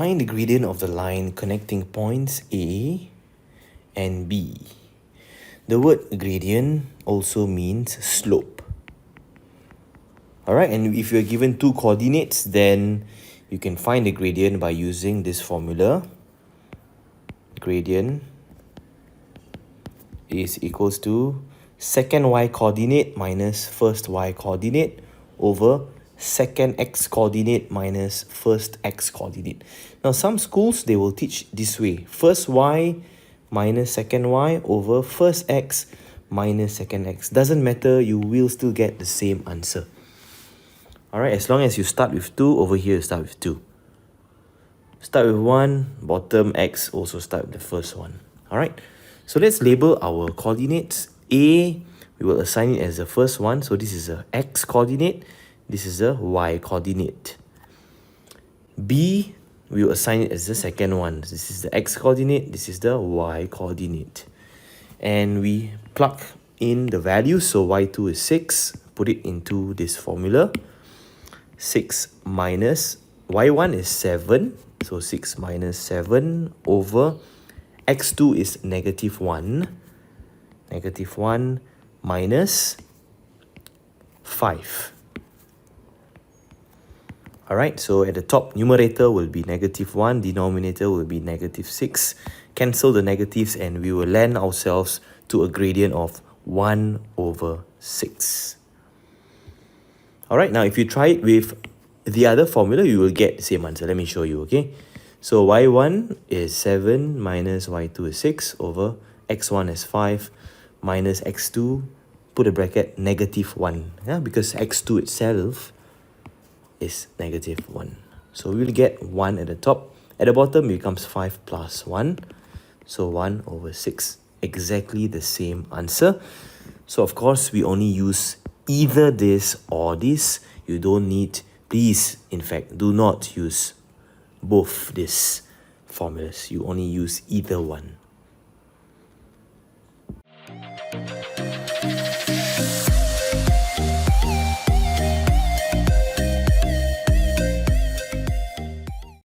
Find the gradient of the line connecting points A and B. The word gradient also means slope. Alright, and if you're given two coordinates, then you can find the gradient by using this formula. Gradient is equals to second y coordinate minus first y coordinate over second x coordinate minus first x coordinate. Now some schools, they will teach this way: first y minus second y over first x minus second x. Doesn't matter, you will still get the same answer. Alright, as long as you start with 2, over here you start with 2. Start with 1, bottom x also start with the first one. Alright, so let's label our coordinates. A, we will assign it as the first one, so this is a x coordinate, this is a y coordinate. B, we will assign it as the second one. This is the x coordinate, this is the y coordinate. And we plug in the values, so y2 is 6, put it into this formula. 6 minus y1 is 7, so 6 minus 7 over x2 is negative 1. Negative 1 minus 5. Alright, so at the top, numerator will be negative 1, denominator will be negative 6. Cancel the negatives and we will land ourselves to a gradient of 1 over 6. Alright, now if you try it with the other formula, you will get the same answer. Let me show you, okay? So y1 is 7 minus y2 is 6 over x1 is 5 minus x2, put a bracket, negative 1. Yeah, because x2 itself is negative 1. So we will get 1 at the top. At the bottom, it becomes 5 plus 1. So 1 over 6. Exactly the same answer. So of course, we only use either this or this. You don't need, please, in fact, do not use both these formulas. You only use either one.